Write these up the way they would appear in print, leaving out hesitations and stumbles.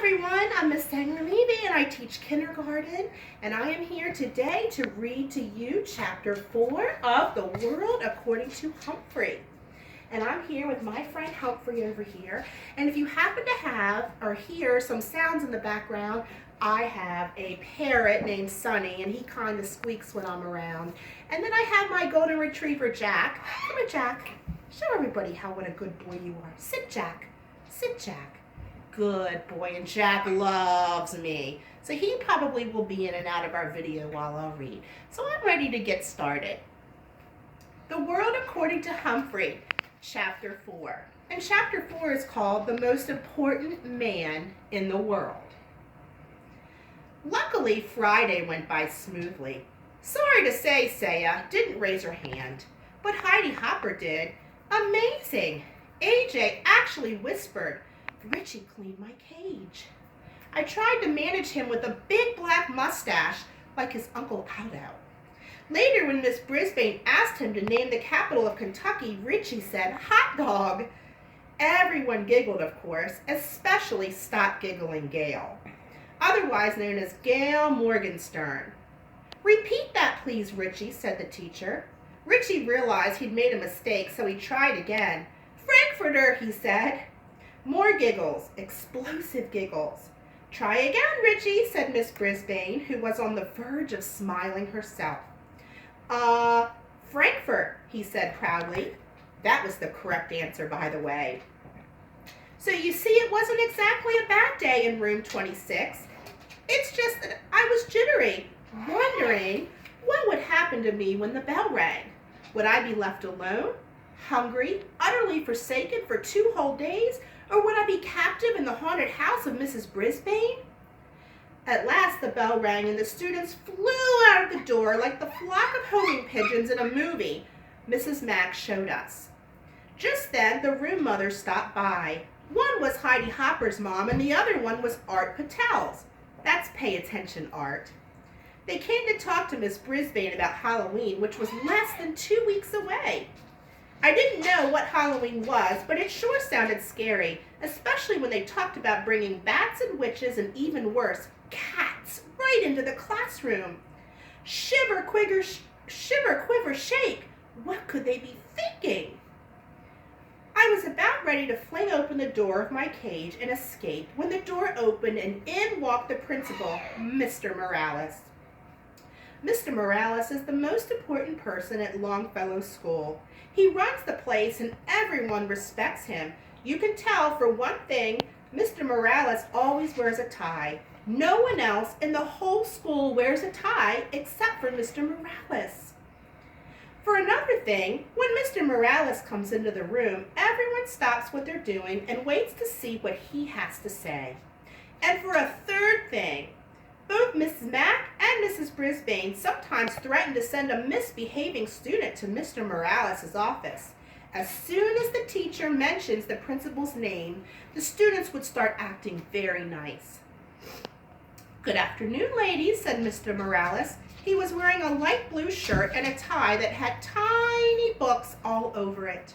everyone, I'm Miss Sanger-Levy and I teach kindergarten, and I am here today to read to you chapter 4 of The World According to Humphrey. And I'm here with my friend Humphrey over here, and if you happen to have or hear some sounds in the background, I have a parrot named Sunny, and he kind of squeaks when I'm around. And then I have my golden retriever Jack. Come here, Jack. Show everybody what a good boy you are. Sit, Jack. Sit, Jack. Good boy, and Jack loves me. So he probably will be in and out of our video while I'll read. So I'm ready to get started. The World According to Humphrey, Chapter 4. And Chapter 4 is called The Most Important Man in the World. Luckily, Friday went by smoothly. Sorry to say, Saya didn't raise her hand, but Heidi Hopper did. Amazing! AJ actually whispered, "Richie cleaned my cage." I tried to manage him with a big black mustache like his Uncle Aldo. Later, when Miss Brisbane asked him to name the capital of Kentucky, Richie said, "Hot dog." Everyone giggled, of course, especially Stop Giggling Gail, otherwise known as Gail Morgenstern. "Repeat that, please, Richie," said the teacher. Richie realized he'd made a mistake, so he tried again. "Frankfurter," he said. More giggles, explosive giggles. "Try again, Richie," said Miss Brisbane, who was on the verge of smiling herself. Frankfurt," he said proudly. That was the correct answer, by the way. So you see, it wasn't exactly a bad day in room 26. It's just that I was jittery, wondering what would happen to me when the bell rang. Would I be left alone, hungry, utterly forsaken for 2 whole days? Or would I be captive in the haunted house of Mrs. Brisbane? At last the bell rang and the students flew out of the door like the flock of homing pigeons in a movie Mrs. Mack showed us. Just then the room mothers stopped by. One was Heidi Hopper's mom and the other one was Art Patel's. That's pay attention, Art. They came to talk to Miss Brisbane about Halloween, which was less than 2 weeks away. I didn't know what Halloween was, but it sure sounded scary, especially when they talked about bringing bats and witches and even worse, cats, right into the classroom. Shiver, quiver, shake. What could they be thinking? I was about ready to fling open the door of my cage and escape when the door opened and in walked the principal, Mr. Morales. Mr. Morales is the most important person at Longfellow School. He runs the place and everyone respects him. You can tell, for one thing, Mr. Morales always wears a tie. No one else in the whole school wears a tie except for Mr. Morales. For another thing, when Mr. Morales comes into the room, everyone stops what they're doing and waits to see what he has to say. And for a third thing, both Mrs. Mack and Mrs. Brisbane sometimes threaten to send a misbehaving student to Mr. Morales' office. As soon as the teacher mentions the principal's name, the students would start acting very nice. "Good afternoon, ladies," said Mr. Morales. He was wearing a light blue shirt and a tie that had tiny books all over it.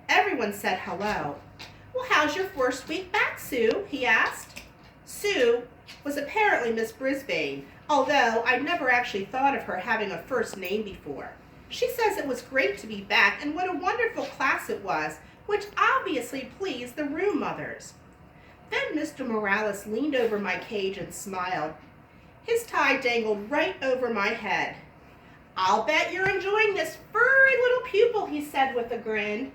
Everyone said hello. "Well, how's your first week back, Sue?" he asked. Sue was apparently Miss Brisbane, although I'd never actually thought of her having a first name before. She says it was great to be back and what a wonderful class it was, which obviously pleased the room mothers. Then Mr. Morales leaned over my cage and smiled. His tie dangled right over my head. "I'll bet you're enjoying this furry little pupil," he said with a grin.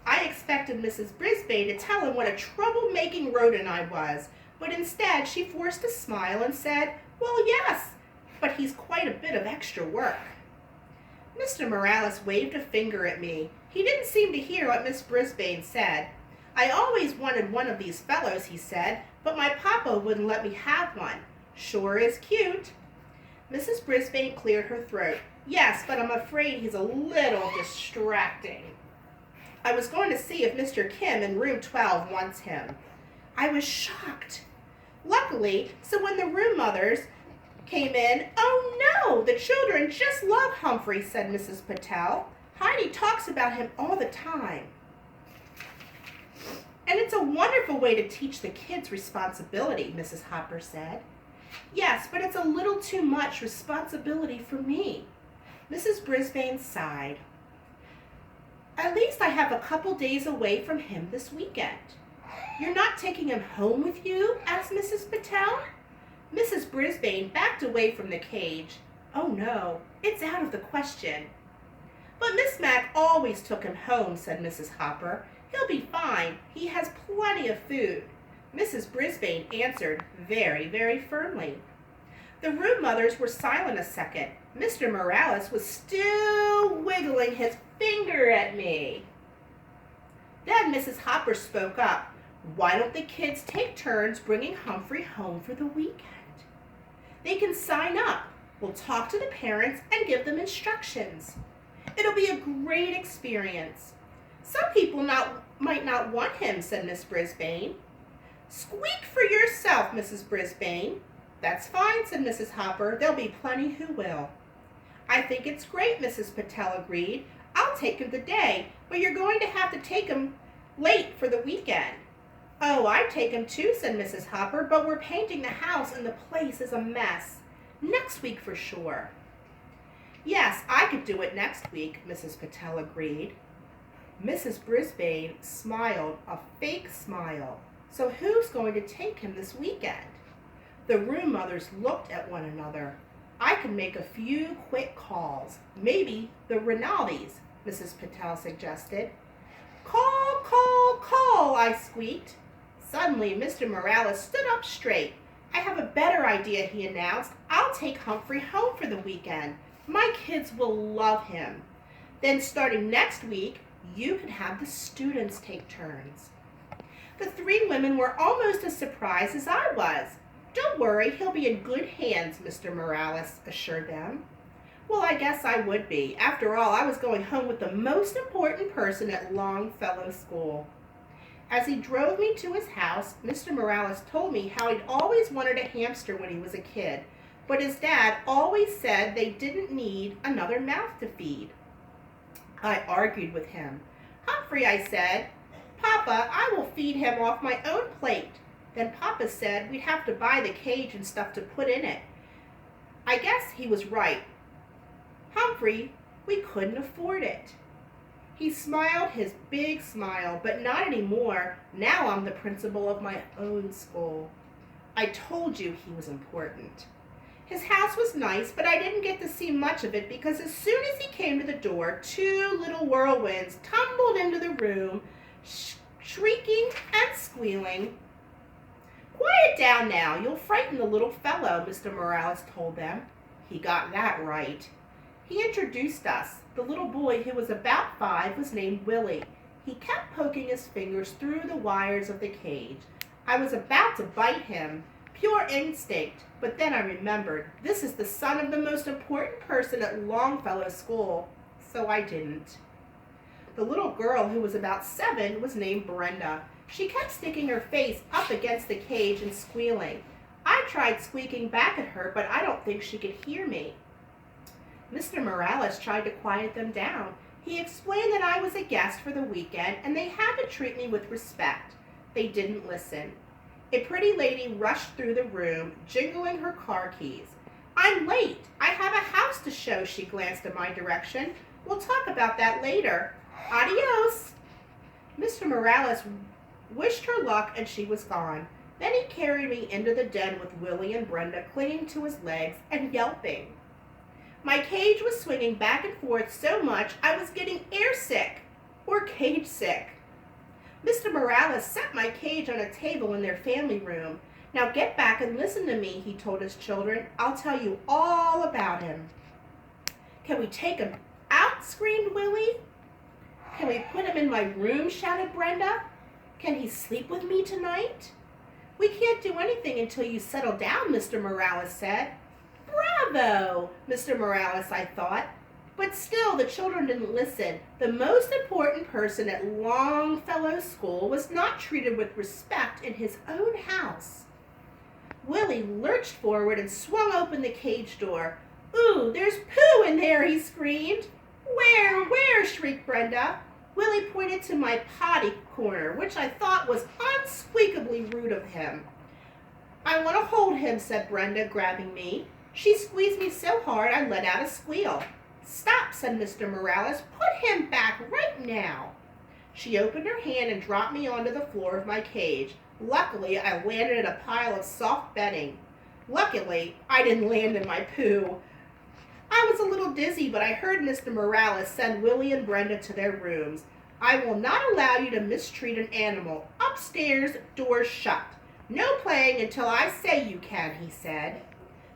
I expected Mrs. Brisbane to tell him what a troublemaking rodent I was, but instead she forced a smile and said, "Well, yes, but he's quite a bit of extra work." Mr. Morales waved a finger at me. He didn't seem to hear what Miss Brisbane said. "I always wanted one of these fellows," he said, "but my papa wouldn't let me have one. Sure is cute." Mrs. Brisbane cleared her throat. "Yes, but I'm afraid he's a little distracting. I was going to see if Mr. Kim in room 12 wants him." I was shocked. Luckily, so when the room mothers came in, "Oh no, the children just love Humphrey," said Mrs. Patel. "Heidi talks about him all the time." And it's a wonderful way to teach the kids responsibility, Mrs. Hopper said. Yes, but it's a little too much responsibility for me. Mrs. Brisbane sighed. At least I have a couple days away from him this weekend. You're not taking him home with you? Asked Mrs. Patel. Mrs. Brisbane backed away from the cage. Oh no, it's out of the question. But Miss Mac always took him home, said Mrs. Hopper. He'll be fine. He has plenty of food. Mrs. Brisbane answered very, very firmly. The room mothers were silent a second. Mr. Morales was still wiggling his finger at me. Then Mrs. Hopper spoke up. Why don't the kids take turns bringing Humphrey home for the weekend? They can sign up. We'll talk to the parents and give them instructions. It'll be a great experience. Some people might not want him, said Miss Brisbane. Squeak for yourself, Mrs. Brisbane. That's fine, said Mrs. Hopper. There'll be plenty who will. I think it's great, Mrs. Patel agreed. I'll take him today, but you're going to have to take him late for the weekend. Oh, I'd take him too, said Mrs. Hopper, but we're painting the house and the place is a mess. Next week for sure. Yes, I could do it next week, Mrs. Patel agreed. Mrs. Brisbane smiled a fake smile. So who's going to take him this weekend? The room mothers looked at one another. I could make a few quick calls. Maybe the Rinaldis, Mrs. Patel suggested. Call, call, call, I squeaked. Suddenly, Mr. Morales stood up straight. I have a better idea, he announced. I'll take Humphrey home for the weekend. My kids will love him. Then starting next week, you can have the students take turns. The three women were almost as surprised as I was. Don't worry, he'll be in good hands, Mr. Morales assured them. Well, I guess I would be. After all, I was going home with the most important person at Longfellow School. As he drove me to his house, Mr. Morales told me how he'd always wanted a hamster when he was a kid, but his dad always said they didn't need another mouth to feed. I argued with him. Humphrey, I said, Papa, I will feed him off my own plate. Then Papa said we'd have to buy the cage and stuff to put in it. I guess he was right. Humphrey, we couldn't afford it. He smiled his big smile, but not anymore. Now I'm the principal of my own school. I told you he was important. His house was nice, but I didn't get to see much of it because as soon as he came to the door, two little whirlwinds tumbled into the room, shrieking and squealing. Quiet down now, you'll frighten the little fellow, Mr. Morales told them. He got that right. He introduced us. The little boy, who was about 5, was named Willie. He kept poking his fingers through the wires of the cage. I was about to bite him, pure instinct, but then I remembered, this is the son of the most important person at Longfellow School, so I didn't. The little girl, who was about 7, was named Brenda. She kept sticking her face up against the cage and squealing. I tried squeaking back at her, but I don't think she could hear me. Mr. Morales tried to quiet them down. He explained that I was a guest for the weekend and they had to treat me with respect. They didn't listen. A pretty lady rushed through the room, jingling her car keys. I'm late. I have a house to show, she glanced in my direction. We'll talk about that later. Adios. Mr. Morales wished her luck and she was gone. Then he carried me into the den with Willie and Brenda clinging to his legs and yelping. My cage was swinging back and forth so much I was getting airsick, or cage sick. Mr. Morales set my cage on a table in their family room. Now get back and listen to me, he told his children. I'll tell you all about him. Can we take him out? Screamed Willie. Can we put him in my room? Shouted Brenda. Can he sleep with me tonight? We can't do anything until you settle down, Mr. Morales said. Bravo, Mr. Morales, I thought. But still, the children didn't listen. The most important person at Longfellow School was not treated with respect in his own house. Willie lurched forward and swung open the cage door. Ooh, there's poo in there, he screamed. Where, shrieked Brenda. Willie pointed to my potty corner, which I thought was unspeakably rude of him. I want to hold him, said Brenda, grabbing me. She squeezed me so hard I let out a squeal. Stop, said Mr. Morales. Put him back right now. She opened her hand and dropped me onto the floor of my cage. Luckily, I landed in a pile of soft bedding. Luckily, I didn't land in my poo. I was a little dizzy, but I heard Mr. Morales send Willie and Brenda to their rooms. I will not allow you to mistreat an animal. Upstairs, doors shut. No playing until I say you can, he said.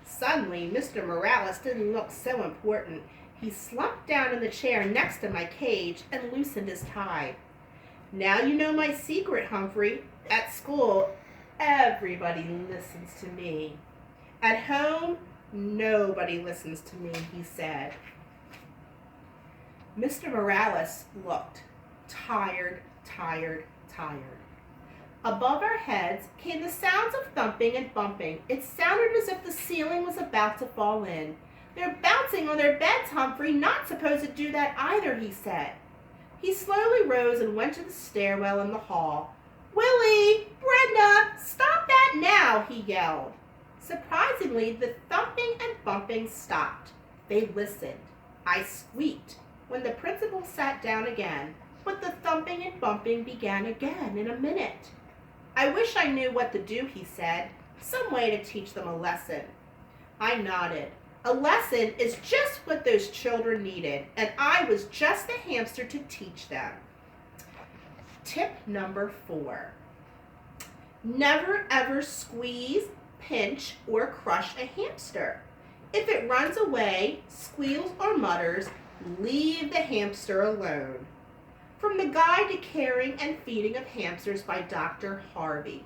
Suddenly, Mr. Morales didn't look so important. He slumped down in the chair next to my cage and loosened his tie. Now you know my secret, Humphrey. At school, everybody listens to me. At home, nobody listens to me, he said. Mr. Morales looked tired. Above our heads came the sounds of thumping and bumping. It sounded as if the ceiling was about to fall in. They're bouncing on their beds, Humphrey. Not supposed to do that either, he said. He slowly rose and went to the stairwell in the hall. Willie! Brenda! Stop that now, he yelled. Surprisingly, the thumping and bumping stopped. They listened. I squeaked when the principal sat down again, but the thumping and bumping began again in a minute. I wish I knew what to do, he said. Some way to teach them a lesson. I nodded. A lesson is just what those children needed, and I was just the hamster to teach them. Tip number 4. Never ever squeeze, pinch, or crush a hamster. If it runs away, squeals, or mutters, leave the hamster alone. From the Guide to Caring and Feeding of Hamsters by Dr. Harvey.